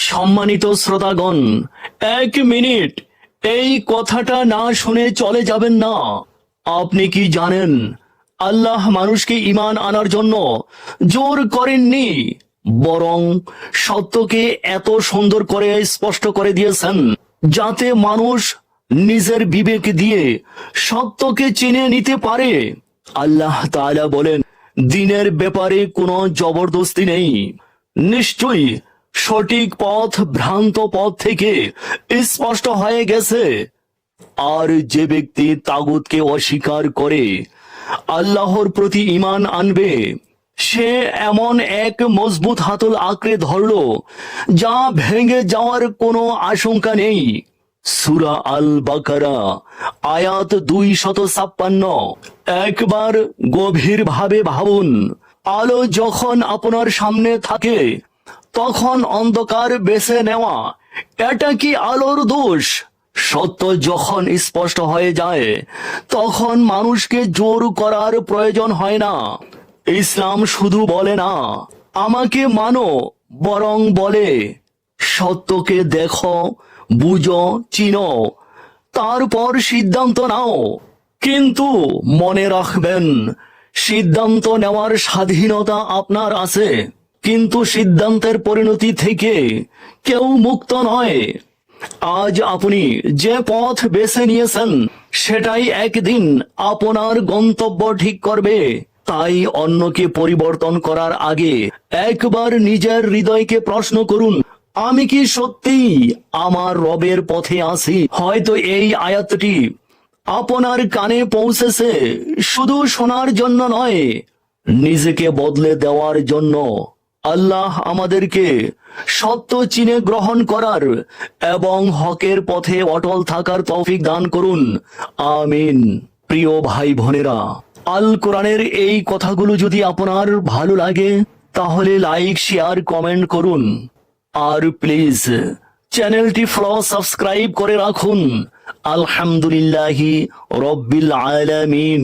সম্মানিত শ্রোতাগণ, 1 মিনিট এই কথাটা না শুনে চলে যাবেন না। আপনি কি জানেন আল্লাহ মানুষকে ঈমান আনার জন্য জোর করেননি, বরং সত্যকে এত সুন্দর করে স্পষ্ট করে দিয়েছেন যাতে মানুষ নিজের বিবেক দিয়ে সত্যকে চিনে নিতে পারে। আল্লাহ তাআলা বলেন, দ্বীনের ব্যাপারে কোনো জবরদস্তি নেই, নিশ্চয়ই সঠিক পথ ভ্রান্ত পথ থেকে স্পষ্ট হয়ে গেছে। আর যে ব্যক্তি তাগুতকে অস্বীকার করে আল্লাহর প্রতি ঈমান আনবে, সে এমন এক মজবুত হাতল আঁকড়ে ধরল যা ভেঙে যাওয়ার কোনো আশঙ্কা নেই। সূরা আল বাকারা আয়াত 256। একবার গভীরভাবে ভাবুন, আলো যখন আপনার সামনে থাকে তখন অন্ধকার বেছে নেওয়া, এটা কি আলোর দোষ? সত্য যখন স্পষ্ট হয়ে যায় তখন মানুষকে জোর করার প্রয়োজন হয় না। ইসলাম শুধু বলে না আমাকে মানো, বরং বলে সত্যকে দেখো, বুঝো, চিনো, তারপর সিদ্ধান্ত নাও। কিন্তু মনে রাখবেন, সিদ্ধান্ত নেওয়ার স্বাধীনতা আপনার আছে, কিন্তু সিদ্ধান্তের পরিণতি থেকে কেউ মুক্ত নয়। আজ আপনি যে পথ বেছে নিয়েছেন সেটাই একদিন আপনার গন্তব্য ঠিক করবে। তাই অন্যকে পরিবর্তন করার আগে একবার নিজের হৃদয়কে প্রশ্ন করুন, আমি কি সত্যিই আমার রবের পথে আছি? হয়তো এই আয়াতটি আপনার কানে পৌঁছেছে শুধু শোনার জন্য নয়, নিজেকে বদলে দেওয়ার জন্য। আল্লাহ আমাদেরকে সত্য চিনে গ্রহণ করার এবং হকের পথে অটল থাকার তৌফিক দান করুন। আমিন। প্রিয় ভাই বোনেরা, আল কোরআনের এই কথাগুলো যদি আপনার ভালো লাগে তাহলে লাইক, শেয়ার, কমেন্ট করুন। আর প্লিজ চ্যানেলটি ফলো সাবস্ক্রাইব করে রাখুন। আলহামদুলিল্লাহি রব্বিল আলামিন।